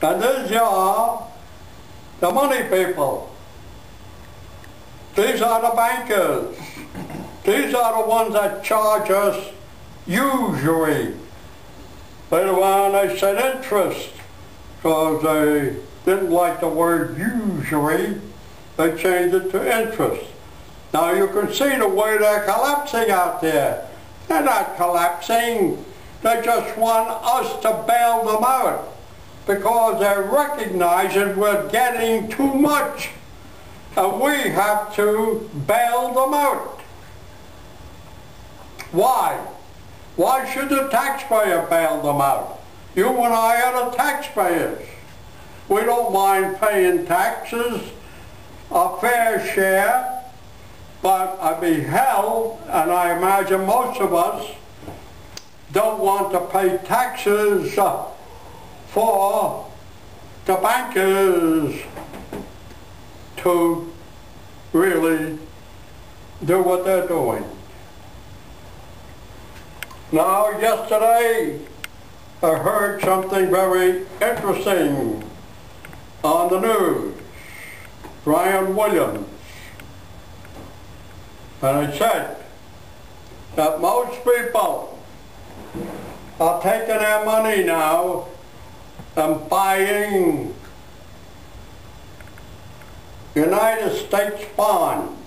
And these are the money people. These are the bankers. These are the ones that charge us usury. Later on they said interest, because they didn't like the word usury. They changed it to interest. Now you can see the way they're collapsing out there. They're not collapsing. They just want us to bail them out because they're recognizing we're getting too much and we have to bail them out. Why? Why should the taxpayer bail them out? You and I are the taxpayers. We don't mind paying taxes, a fair share, but I'd be hell, and I imagine most of us don't want to pay taxes for the bankers to really do what they're doing. Now, yesterday I heard something very interesting on the news. Brian Williams. And it said that most people are taking their money now and buying United States bonds.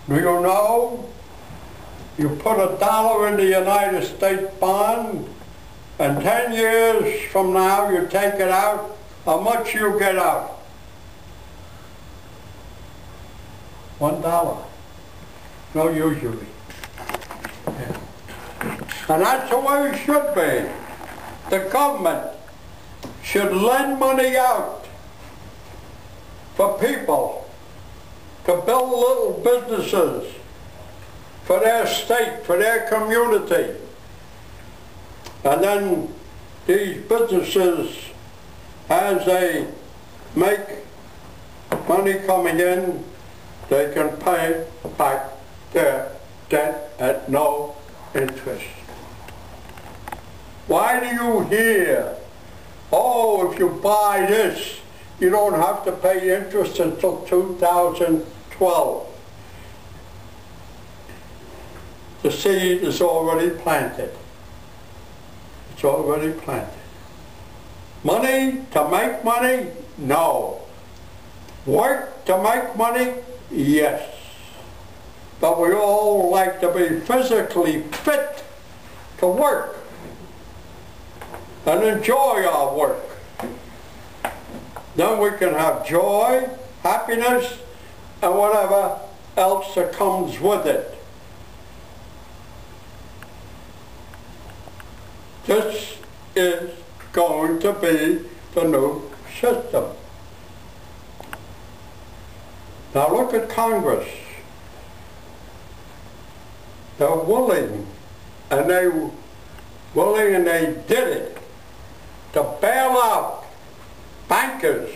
Do you know? You put $1 in the United States bond, and 10 years from now you take it out, how much you get out? $1. No, usually. Yeah. And that's the way it should be. The government should lend money out for people to build little businesses for their state, for their community. And then these businesses, as they make money coming in, they can pay back their debt at no interest. Why do you hear, oh, if you buy this, you don't have to pay interest until 2012? The seed is already planted. It's already planted. Money to make money? No. Work to make money? Yes. But we all like to be physically fit to work and enjoy our work. Then we can have joy, happiness, and whatever else that comes with it. This is going to be the new system. Now look at Congress. They're willing, and they did it, to bail out bankers,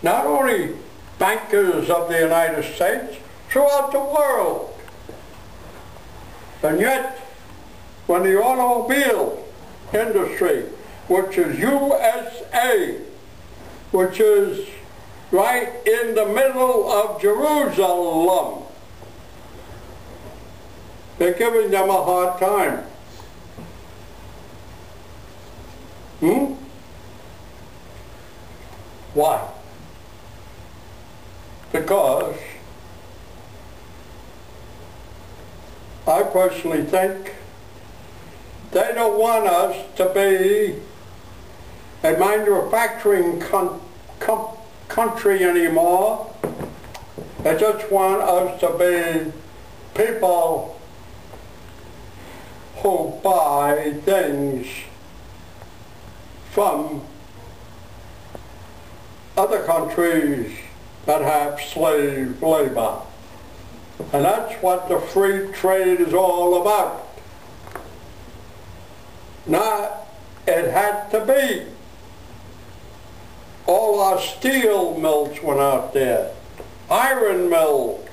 not only bankers of the United States, throughout the world. And yet, when the automobile industry, which is USA, which is right in the middle of Jerusalem, they're giving them a hard time. Why? Because I personally think they don't want us to be a manufacturing country anymore. They just want us to be people who buy things from other countries that have slave labor. And that's what the free trade is all about. Now, it had to be. All our steel mills went out there, iron mills,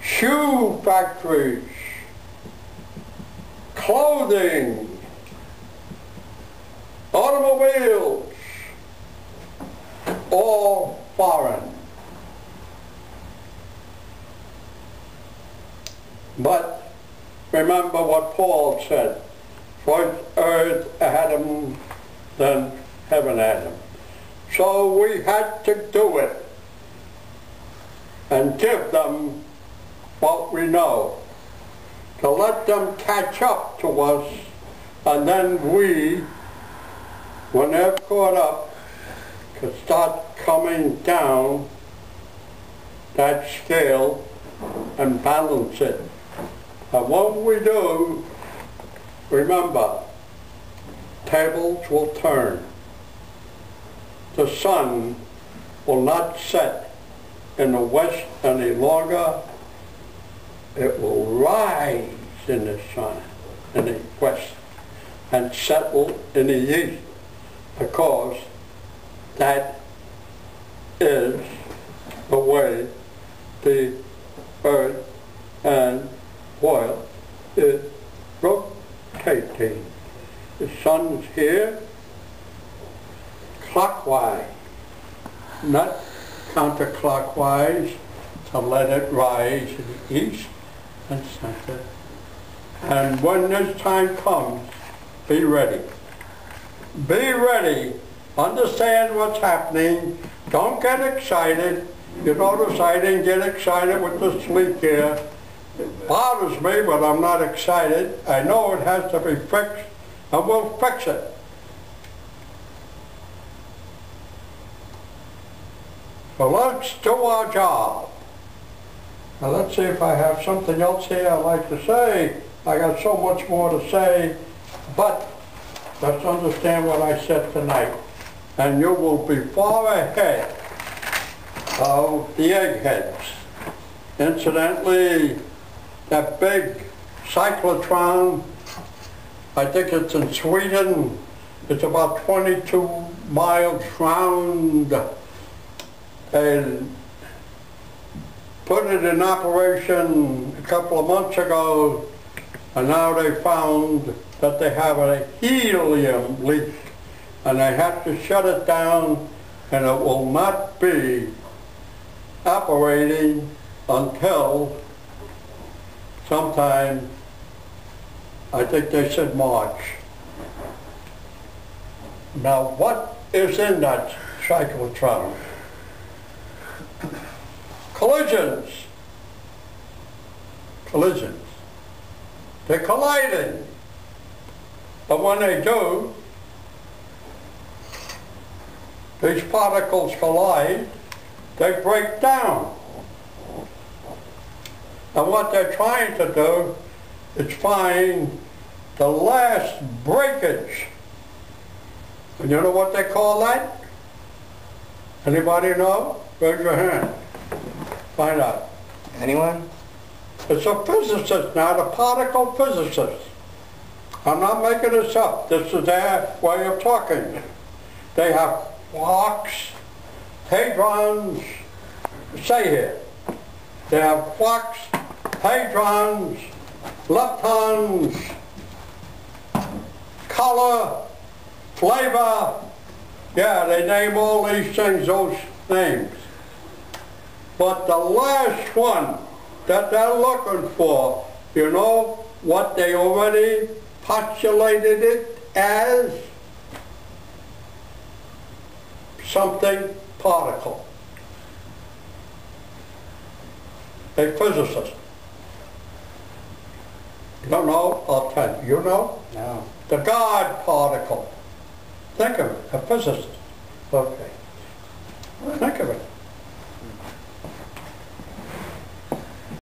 shoe factories, clothing, automobiles, all foreign. But remember what Paul said, first earth had him, then heaven had him. So we had to do it and give them what we know, to let them catch up to us, and then we, when they're caught up, could start coming down that scale and balance it. And when we do, remember, tables will turn. The sun will not set in the west any longer. It will rise in the sun, in the west, and settle in the east, because that is the way the earth and world is rotating. The sun's here clockwise, not counterclockwise, to let it rise in the east and center. And when this time comes, be ready. Be ready. Understand what's happening. Don't get excited. You notice I didn't get excited with the sleep here. It bothers me, but I'm not excited. I know it has to be fixed, and we'll fix it. So let's do our job. Now let's see if I have something else here I'd like to say. I got so much more to say, but let's understand what I said tonight. And you will be far ahead of the eggheads. Incidentally, that big cyclotron, I think it's in Sweden, it's about 22 miles round. They put it in operation a couple of months ago, and now they found that they have a helium leak, and they have to shut it down, and it will not be operating until sometime, I think they said March. Now what is in that cyclotron? Collisions. Collisions. They're colliding. But when they do, these particles collide, they break down. And what they're trying to do is find the last breakage. And you know what they call that? Anybody know? Raise your hand. Find out. Anyone? It's a physicist now, a particle physicist. I'm not making this up. This is their way of talking. They have quarks, hadrons, say here. They have quarks, hadrons, leptons, color, flavor. Yeah, they name all these things, those names. But the last one that they're looking for, you know what they already postulated it as? Something particle. A physicist. You don't know? I'll tell you. You know? No. The God particle. Think of it. A physicist. Okay. Think of it.